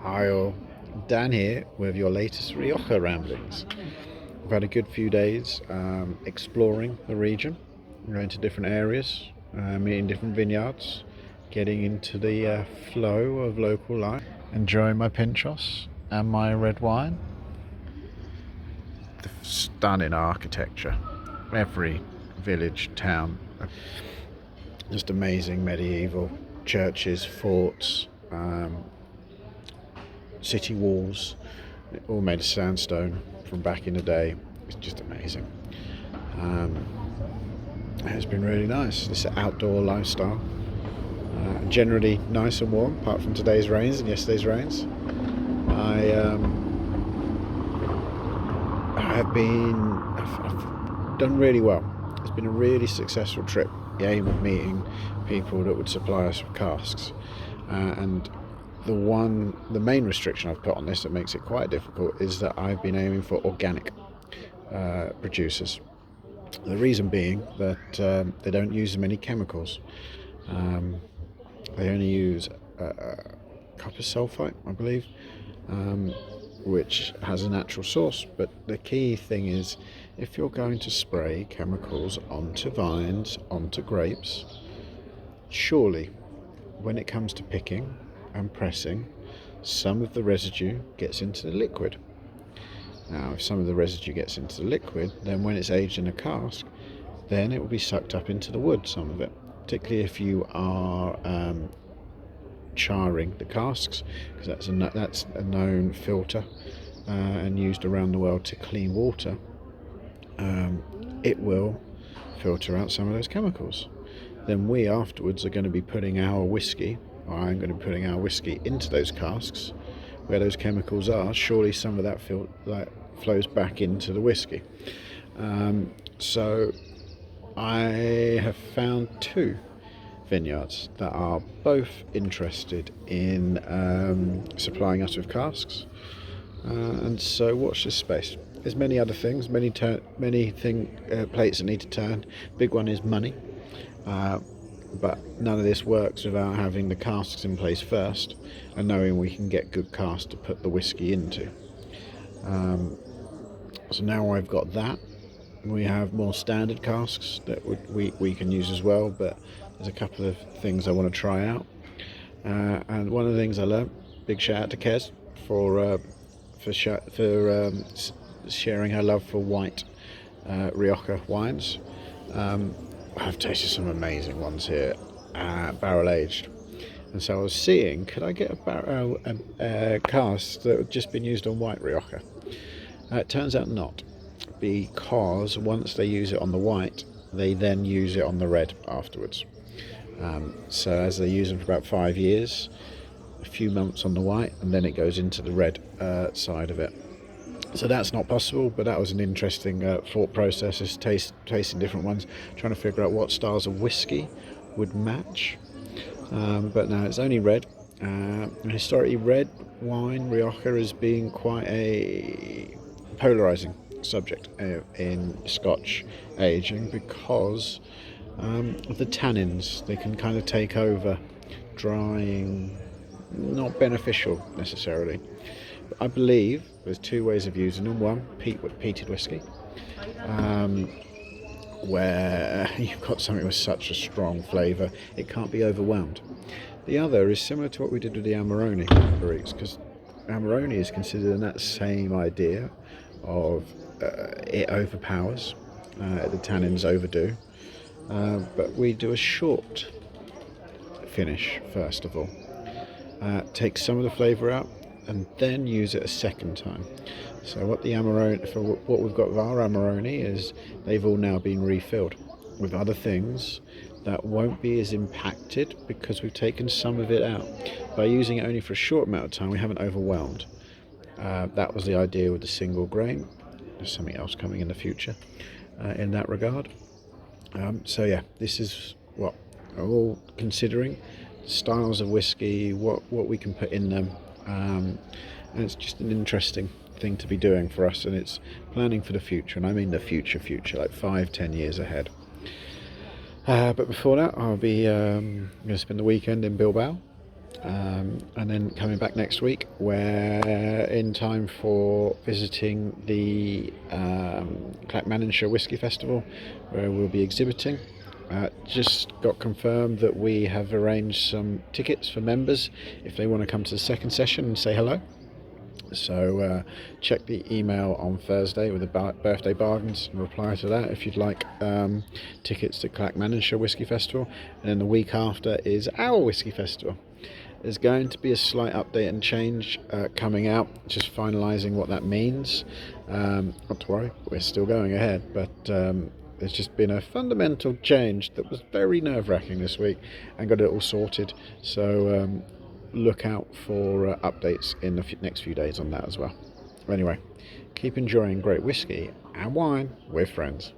Hi all, Dan here with your latest Rioja Ramblings. We've had a good few days exploring the region, going to different areas, meeting different vineyards, getting into the flow of local life, enjoying my pinchos and my red wine. The stunning architecture, every village, town, just amazing medieval churches, forts, city walls, all made of sandstone from back in the day. It's just amazing. Um, it's been really nice. This outdoor lifestyle. Generally nice and warm, apart from today's rains and yesterday's rains. I've done really well. It's been a really successful trip. The aim of meeting people that would supply us with casks, and the main restriction I've put on this that makes it quite difficult is that I've been aiming for organic producers. The reason being that they don't use many chemicals. They only use copper sulfite, I believe, which has a natural source. But the key thing is, if you're going to spray chemicals onto vines, onto grapes, surely when it comes to picking and pressing, some of the residue gets into the liquid. Now, if some of the residue gets into the liquid, then when it's aged in a cask, then it will be sucked up into the wood, some of it, particularly if you are charring the casks, because that's a known filter and used around the world to clean water. It will filter out some of those chemicals. Then we afterwards are going to be putting our whiskey, or I'm going to be putting our whiskey into those casks where those chemicals are. Surely some of that flows back into the whiskey. So I have found two vineyards that are both interested in supplying us with casks, and so watch this space. There's many other things, plates that need to turn. Big one is money, but none of this works without having the casks in place first and knowing we can get good casks to put the whiskey into. So now I've got that. We have more standard casks that we can use as well, but there's a couple of things I want to try out. And one of the things I learned, big shout out to Kez for sharing her love for white Rioja wines. I've tasted some amazing ones here, barrel aged. And so I was seeing, could I get a cask that had just been used on white Rioja? It turns out not, because once they use it on the white, they then use it on the red afterwards. So as they use them for about 5 years, a few months on the white, and then it goes into the red side of it. So that's not possible, but that was an interesting thought process, is tasting different ones, trying to figure out what styles of whiskey would match. But no, it's only red. Historically, red wine, Rioja, has been quite a polarising subject in Scotch aging because of the tannins. They can kind of take over, drying, not beneficial necessarily. I believe there's two ways of using them. One, peated whiskey, where you've got something with such a strong flavour it can't be overwhelmed. The other is similar to what we did with the Amarone barriques, because Amarone is considered in that same idea of it overpowers, the tannins overdo, but we do a short finish first of all, take some of the flavour out, and then use it a second time. So what we've got with our Amarone is they've all now been refilled with other things that won't be as impacted because we've taken some of it out. By using it only for a short amount of time, we haven't overwhelmed. That was the idea with the single grain. There's something else coming in the future in that regard. So yeah, this is what we're all considering, styles of whiskey, what we can put in them. And it's just an interesting thing to be doing for us, and it's planning for the future, and I mean the future, like 5-10 years ahead. But before that, I'll be going to spend the weekend in Bilbao, And then coming back next week, we're in time for visiting the Clackmannanshire Whisky Festival, where we'll be exhibiting. Just got confirmed that we have arranged some tickets for members if they want to come to the second session and say hello. So check the email on Thursday with the birthday bargains and reply to that if you'd like tickets to Clackmannanshire Whisky Festival. And then the week after is our Whisky Festival. There's going to be a slight update and change coming out, just finalising what that means. Not to worry, we're still going ahead, but there's just been a fundamental change that was very nerve-wracking this week and got it all sorted. So look out for updates in the next few days on that as well. Anyway, keep enjoying great whiskey and wine with friends.